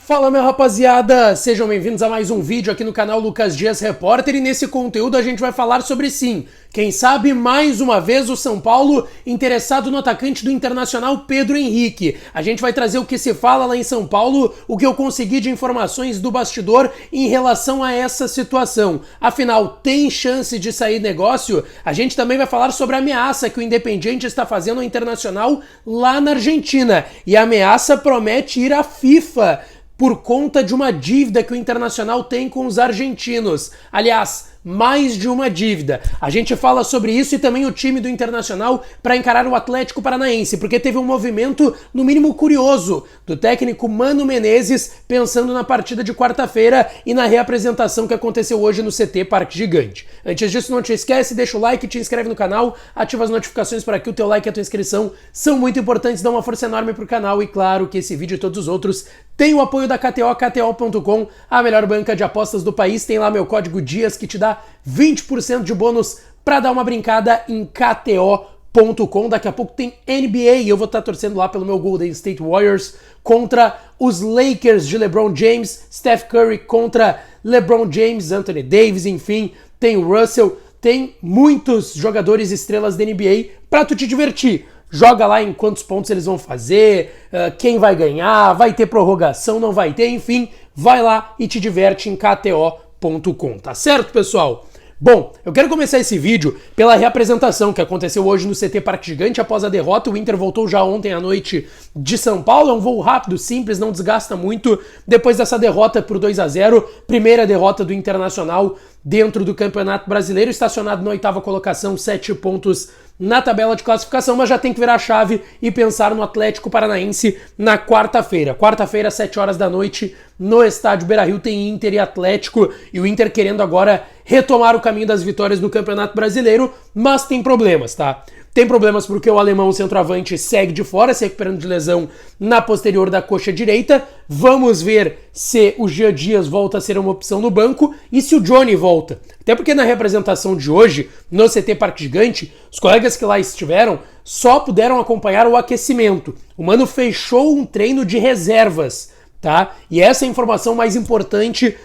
Fala, minha rapaziada! Sejam bem-vindos a mais um vídeo aqui no canal Lucas Dias Repórter, e nesse conteúdo a gente vai falar sobre, sim, quem sabe mais uma vez o São Paulo interessado no atacante do Internacional Pedro Henrique. A gente vai trazer o que se fala lá em São Paulo, o que eu consegui de informações do bastidor em relação a essa situação. Afinal, tem chance de sair negócio? A gente também vai falar sobre a ameaça que o Independiente está fazendo ao Internacional lá na Argentina. E a ameaça promete ir à FIFA por conta de uma dívida que o Internacional tem com os argentinos. Aliás, mais de uma dívida. A gente fala sobre isso e também o time do Internacional para encarar o Atlético Paranaense, porque teve um movimento, no mínimo curioso, do técnico Mano Menezes pensando na partida de quarta-feira e na reapresentação que aconteceu hoje no CT Parque Gigante. Antes disso, não te esquece, deixa o like, te inscreve no canal, ativa as notificações para que o teu like e a tua inscrição são muito importantes, dá uma força enorme pro canal e claro que esse vídeo e todos os outros têm o apoio da KTO, KTO.com, a melhor banca de apostas do país. Tem lá meu código DIAS que te dá 20% de bônus para dar uma brincada em KTO.com. Daqui a pouco tem NBA e eu vou estar torcendo lá pelo meu Golden State Warriors contra os Lakers de LeBron James, Steph Curry contra LeBron James, Anthony Davis, enfim, tem o Russell, tem muitos jogadores estrelas da NBA para tu te divertir. Joga lá em quantos pontos eles vão fazer, quem vai ganhar, vai ter prorrogação, não vai ter, enfim, vai lá e te diverte em KTO.com, tá certo, pessoal? Bom, eu quero começar esse vídeo pela reapresentação que aconteceu hoje no CT Parque Gigante após a derrota. O Inter voltou já ontem à noite de São Paulo, é um voo rápido, simples, não desgasta muito. Depois dessa derrota por 2-0, primeira derrota do Internacional dentro do Campeonato Brasileiro, estacionado na 8ª colocação, 7 pontos na tabela de classificação, mas já tem que virar a chave e pensar no Atlético Paranaense na quarta-feira. Quarta-feira, 7 horas da noite, no estádio Beira-Rio, tem Inter e Atlético, e o Inter querendo agora retomar o caminho das vitórias no Campeonato Brasileiro, mas tem problemas, tá? Tem problemas porque o alemão centroavante segue de fora, se recuperando de lesão na posterior da coxa direita. Vamos ver se o Jean Dias volta a ser uma opção no banco e se o Johnny volta. Até porque na representação de hoje, no CT Parque Gigante, os colegas que lá estiveram só puderam acompanhar o aquecimento. O Mano fechou um treino de reservas, tá? E essa é a informação mais importante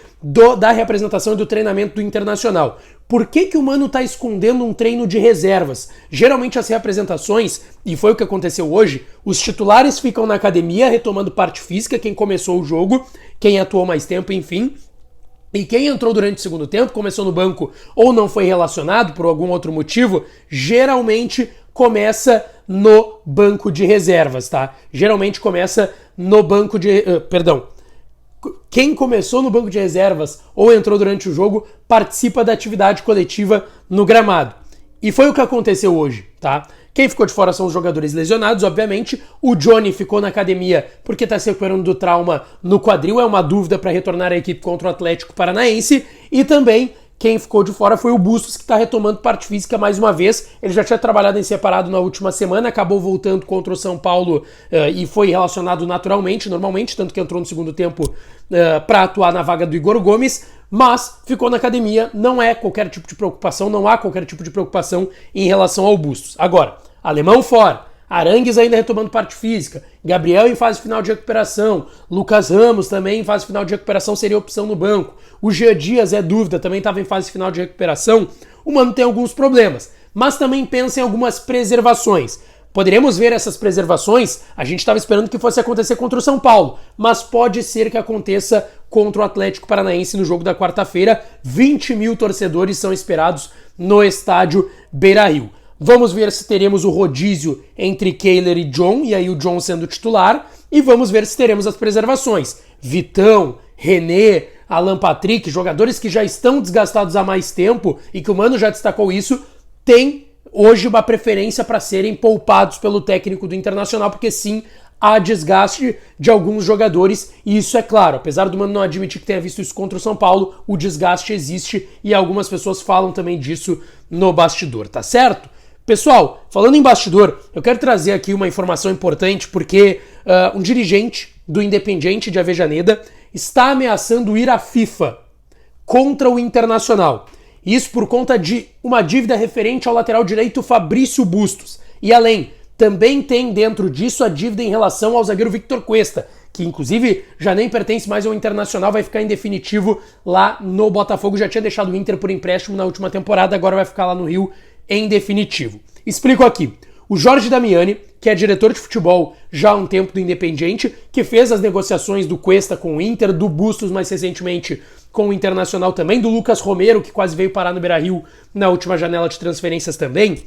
da representação e do treinamento do Internacional. Por que o Mano tá escondendo um treino de reservas? Geralmente as reapresentações, e foi o que aconteceu hoje, os titulares ficam na academia retomando parte física, quem começou o jogo, quem atuou mais tempo, enfim. E quem entrou durante o segundo tempo, começou no banco ou não foi relacionado por algum outro motivo, geralmente começa no banco de reservas, tá? Geralmente começa no banco de... Quem começou no banco de reservas ou entrou durante o jogo participa da atividade coletiva no gramado. E foi o que aconteceu hoje, tá? Quem ficou de fora são os jogadores lesionados, obviamente. O Johnny ficou na academia porque está se recuperando do trauma no quadril, é uma dúvida para retornar à equipe contra o Atlético Paranaense. E também quem ficou de fora foi o Bustos, que está retomando parte física mais uma vez. Ele já tinha trabalhado em separado na última semana, acabou voltando contra o São Paulo e foi relacionado naturalmente, normalmente, tanto que entrou no segundo tempo para atuar na vaga do Igor Gomes, mas ficou na academia, não é qualquer tipo de preocupação, não há qualquer tipo de preocupação em relação ao Bustos. Agora, alemão fora, Arangues ainda retomando parte física, Gabriel em fase final de recuperação, Lucas Ramos também em fase final de recuperação seria opção no banco, o Jean Dias é dúvida, também estava em fase final de recuperação. O Mano tem alguns problemas, mas também pensa em algumas preservações. Poderíamos ver essas preservações, a gente estava esperando que fosse acontecer contra o São Paulo, mas pode ser que aconteça contra o Atlético Paranaense no jogo da quarta-feira. 20 mil torcedores são esperados no estádio Beira-Rio. Vamos ver se teremos o rodízio entre Kehler e John, e aí o John sendo titular, e vamos ver se teremos as preservações. Vitão, René, Alan Patrick, jogadores que já estão desgastados há mais tempo, e que o Mano já destacou isso, tem hoje uma preferência para serem poupados pelo técnico do Internacional, porque sim, há desgaste de alguns jogadores, e isso é claro, apesar do Mano não admitir que tenha visto isso contra o São Paulo, o desgaste existe, e algumas pessoas falam também disso no bastidor, tá certo? Pessoal, falando em bastidor, eu quero trazer aqui uma informação importante, porque um dirigente do Independiente de Avejaneda está ameaçando ir à FIFA contra o Internacional. Isso por conta de uma dívida referente ao lateral direito Fabrício Bustos. E além também tem dentro disso a dívida em relação ao zagueiro Victor Cuesta, que inclusive já nem pertence mais ao Internacional, vai ficar em definitivo lá no Botafogo, já tinha deixado o Inter por empréstimo na última temporada, agora vai ficar lá no Rio em definitivo. Explico aqui. O Jorge Damiani, que é diretor de futebol já há um tempo do Independiente, que fez as negociações do Cuesta com o Inter, do Bustos mais recentemente com o Internacional também, do Lucas Romero, que quase veio parar no Beira-Rio na última janela de transferências também,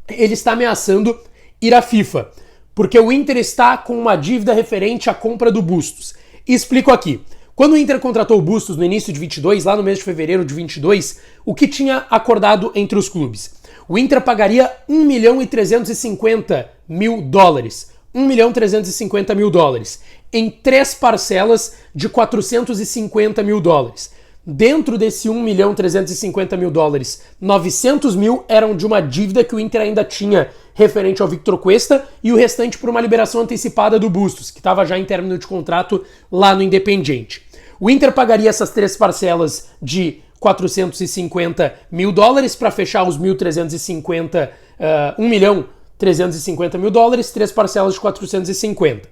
ele está ameaçando ir à FIFA, porque o Inter está com uma dívida referente à compra do Bustos. E explico aqui. Quando o Inter contratou o Bustos no início de 22, lá no mês de fevereiro de 22, o que tinha acordado entre os clubes? O Inter pagaria 1.350.000 dólares. 1.350.000 dólares. Em 3 parcelas de 450.000 dólares. Dentro desse 1.350.000 dólares, 900 mil eram de uma dívida que o Inter ainda tinha referente ao Victor Cuesta e o restante por uma liberação antecipada do Bustos, que estava já em término de contrato lá no Independiente. O Inter pagaria essas 3 parcelas de 450.000 dólares para fechar os 1.350.000 dólares, 3 parcelas de 450.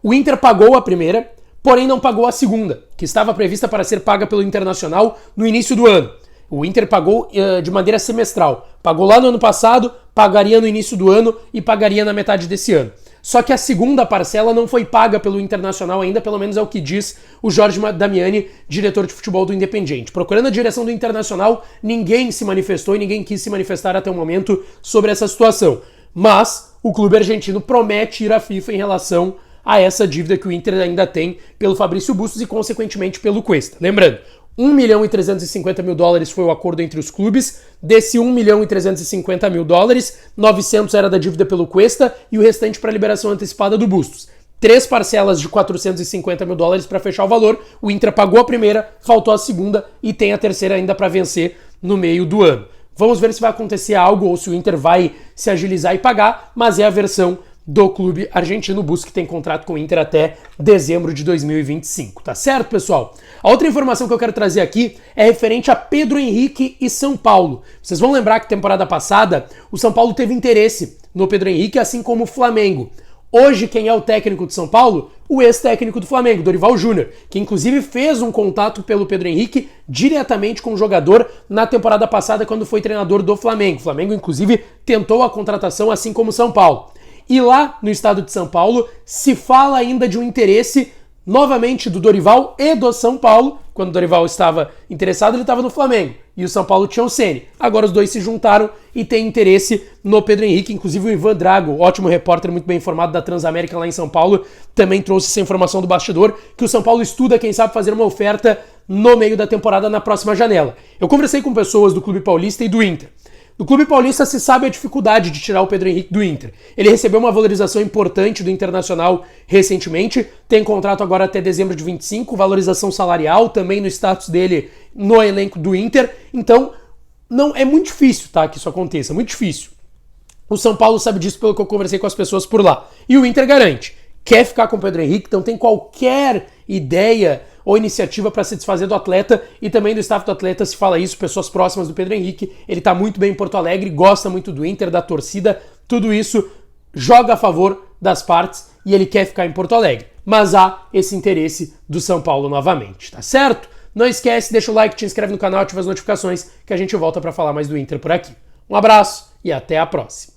O Inter pagou a primeira, porém não pagou a segunda, que estava prevista para ser paga pelo Internacional no início do ano. O Inter pagou de maneira semestral. Pagou lá no ano passado, pagaria no início do ano e pagaria na metade desse ano. Só que a segunda parcela não foi paga pelo Internacional ainda, pelo menos é o que diz o Jorge Damiani, diretor de futebol do Independiente. Procurando a direção do Internacional, ninguém se manifestou e ninguém quis se manifestar até o momento sobre essa situação. Mas o clube argentino promete ir à FIFA em relação a essa dívida que o Inter ainda tem pelo Fabrício Bustos e, consequentemente, pelo Cuesta. Lembrando, 1.350.000 dólares foi o acordo entre os clubes. Desse 1.350.000 dólares, 900 era da dívida pelo Cuesta e o restante para a liberação antecipada do Bustos. 3 parcelas de 450.000 dólares para fechar o valor. O Inter pagou a primeira, faltou a segunda e tem a terceira ainda para vencer no meio do ano. Vamos ver se vai acontecer algo ou se o Inter vai se agilizar e pagar, mas é a versão do clube argentino. Bustos, que tem contrato com o Inter até dezembro de 2025, tá certo, pessoal? A outra informação que eu quero trazer aqui é referente a Pedro Henrique e São Paulo. Vocês vão lembrar que temporada passada o São Paulo teve interesse no Pedro Henrique, assim como o Flamengo. Hoje, quem é o técnico de São Paulo? O ex-técnico do Flamengo, Dorival Júnior, que inclusive fez um contato pelo Pedro Henrique diretamente com o jogador na temporada passada, quando foi treinador do Flamengo. O Flamengo, inclusive, tentou a contratação, assim como o São Paulo. E lá no estado de São Paulo se fala ainda de um interesse novamente do Dorival e do São Paulo. Quando o Dorival estava interessado, ele estava no Flamengo e o São Paulo tinha o Ceni. Agora os dois se juntaram e tem interesse no Pedro Henrique. Inclusive o Ivan Drago, ótimo repórter, muito bem informado da Transamérica lá em São Paulo, também trouxe essa informação do bastidor, que o São Paulo estuda, quem sabe, fazer uma oferta no meio da temporada na próxima janela. Eu conversei com pessoas do Clube Paulista e do Inter. No Clube Paulista se sabe a dificuldade de tirar o Pedro Henrique do Inter. Ele recebeu uma valorização importante do Internacional recentemente, tem contrato agora até dezembro de 25, valorização salarial também no status dele no elenco do Inter. Então, não é muito difícil, tá, que isso aconteça, muito difícil. O São Paulo sabe disso pelo que eu conversei com as pessoas por lá. E o Inter garante, quer ficar com o Pedro Henrique, não tem qualquer ideia ou iniciativa para se desfazer do atleta, e também do staff do atleta se fala isso, pessoas próximas do Pedro Henrique. Ele tá muito bem em Porto Alegre, gosta muito do Inter, da torcida, tudo isso joga a favor das partes e ele quer ficar em Porto Alegre. Mas há esse interesse do São Paulo novamente, tá certo? Não esquece, deixa o like, te inscreve no canal, ativa as notificações que a gente volta para falar mais do Inter por aqui. Um abraço e até a próxima.